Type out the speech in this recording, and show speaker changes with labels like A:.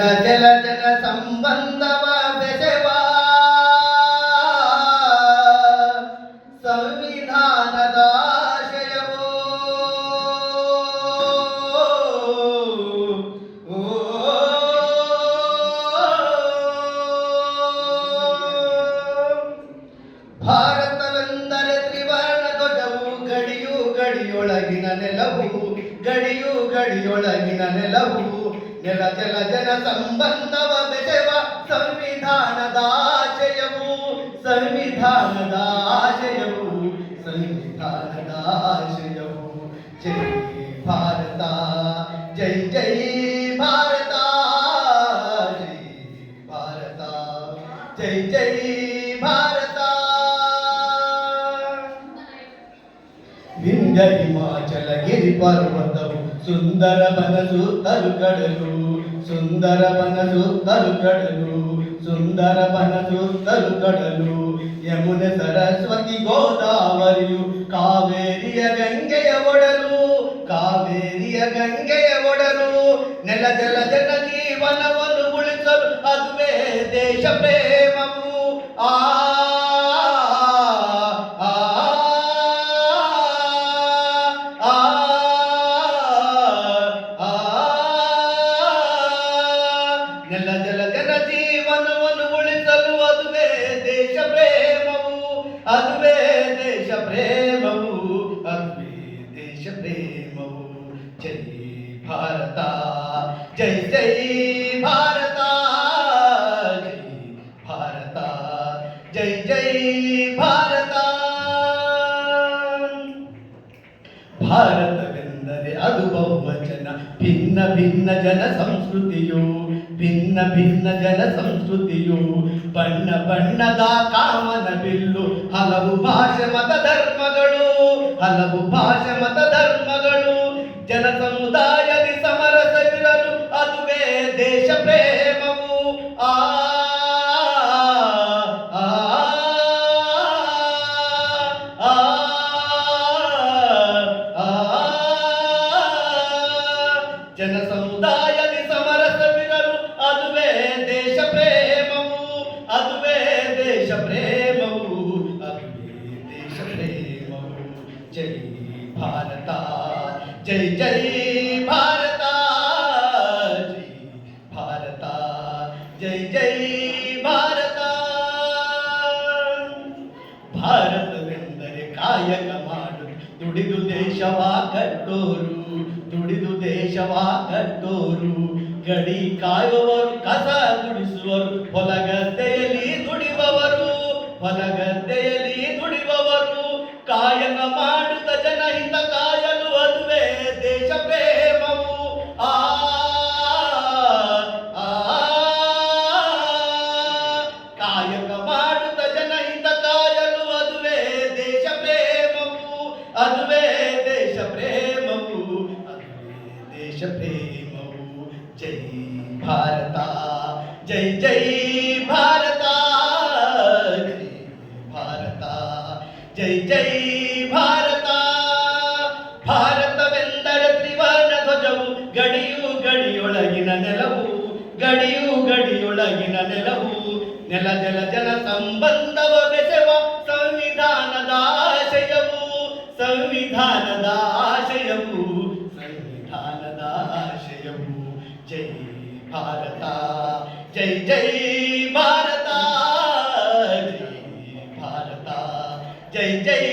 A: ನೆಲ ಜಲ ಜನ ಸಂಬಂಧವ ಬೆಸೆವ ಸಂವಿಧಾನದ ಆಶಯವೋ ಭಾರತವೆಂದರೆ ತ್ರಿವರ್ಣ ಧ್ವಜವು ಗಡಿಯು ಗಡಿಯೊಳಗಿನ ನೆಲವು ಗಡಿಯು ಗಡಿಯೊಳಗಿನ ನೆಲವು ನೆಲ ಜಲ ಜನ ಸಂಬಂಧವ ಬೆಸೆವ ಸಂವಿಧಾನದ ಆಶಯವು ಸಂವಿಧಾನದ ಆಶಯವು ಸಂವಿಧಾನದ ಆಶಯವು ಜೈ ಭಾರತ ಜೈ ಜೈ ಭಾರತ ಜೈ ಭಾರತ ಜೈ ಜೈ ಭಾರತ ವಿಂಧ್ಯ ಹಿಮಾಚಲ ಗಿರಿ ಪರ್ವತವು ಸುಂದರ ಬನಸು ತಲುಕಡಲು ಸುಂದರ ಬನಸು ತಲುಕಡಲು ಸುಂದರ ಬನಸು ತಲುಕಡಲು ಯಮುನೆ ಸರಸ್ವತಿ ಗೋದಾವರಿಯು ಕಾವೇರಿಯ ಗಂಗೆಯ ಒಡಲು ಕಾವೇರಿಯ ಗಂಗೆಯ ಒಡಲು ನೆಲ ಜಲ ಜನ ಜೀವನವನ್ನು ಉಳಿಸಲು ಅದುವೇ ದೇಶ ಪ್ರೇಮವು ಆ ನೆಲ ಜಲ ಜನ ಜೀವನವನ್ನು ಉಳಿಸಲು ಅದುವೇ ದೇಶ ಪ್ರೇಮವು ಅದುವೇ ದೇಶ ಪ್ರೇಮವು ಅದುವೇ ದೇಶ ಪ್ರೇಮವು ಜೈ ಭಾರತ ಜೈ ಜೈ ಭಾರತ ಜೈ ಭಾರತ ಜೈ ಜೈ ಭಾರತ ಭಾರತವೆಂದರೆ ಅದು ಬಹುವಚನ ಭಿನ್ನ ಭಿನ್ನ ಜನ ಸಂಸ್ಕೃತಿಯು ಭಿನ್ನ ಭಿನ್ನ ಜನ ಸಂಸ್ಕೃತಿಯು ಬಣ್ಣ ಬಣ್ಣದ ಕಾಮನ ಬಿಲ್ಲು ಹಲವು ಭಾಷೆ ಮತ ಧರ್ಮಗಳು ಹಲವು ಭಾಷೆ ಮತ ಧರ್ಮಗಳು ಜನ ಸಮುದಾಯದಿ ಸಮರಸವಿರಲು ಅದುವೇ ದೇಶ ಪ್ರೇಮವು ಆ ಜನ ಸಮುದಾಯದಿ ಸಮರಸವಿರಲು ಅದುವೇ ದೇಶ ಪ್ರೇಮವು ಅದುವೇ ದೇಶ ಪ್ರೇಮವು ಅದುವೇ ದೇಶ ಪ್ರೇಮವು ಜೈ ಭಾರತ ಜೈ ಜೈ ಭಾರತ ಜೈ ಭಾರತ ಜೈ ಜೈ ಭಾರತ ಭಾರತವೆಂದರೆ ಕಾಯಕ ಮಾಡು ದುಡಿದು ದೇಶವ ಕಟ್ಟೋರು ದುಡಿದು ದೇಶವ ಕಟ್ಟೋರು ಗಡಿ ಕಾಯುವವರು ಕಸ ಗುಡಿಸುವರು ಹೊಲಗದ್ದೆಯಲ್ಲಿ ದುಡಿಯುವವರು ಹೊಲಗದ್ದೆಯಲ್ಲಿ ದುಡಿಯುವವರು ಕಾಯಕ ಮಾಡುತ್ತ ಜನಹಿತ ಕಾಯಲು ಅದುವೇ ದೇಶ ಪ್ರೇಮವು ಆ ಕಾಯಕ ಮಾಡುತ್ತ ಜನಹಿತ ಕಾಯಲು ಅದುವೇ ದೇಶ ಪ್ರೇಮವು ಅದುವೇ ದೇಶ ಪ್ರೇಮವು ಅದುವೇ ದೇಶ ಪ್ರೇಮವು ಜೈ ಭಾರತ ಜೈ ಜೈ ಭಾರತ ಜೈ ಭಾರತ ಜೈ ಜೈ ಭಾರತ ಭಾರತವೆಂದರೆ ತ್ರಿವರ್ಣ ಧ್ವಜವು ಗಡಿಯು ಗಡಿಯೊಳಗಿನ ನೆಲವು ಗಡಿಯು ಗಡಿಯೊಳಗಿನ ನೆಲವು ನೆಲ ಜಲ ಜನ ಸಂಬಂಧವ ಬೆಸೆವ ಸಂವಿಧಾನದ ಆಶಯವು ಸಂವಿಧಾನದ ಆಶಯವು ಸಂವಿಧಾನದ ಆಶಯವು ಜೈ ಭಾರತ ಜೈ ಜೈ ಭಾರತ ಜೈ ಭಾರತ ಜೈ ಜೈ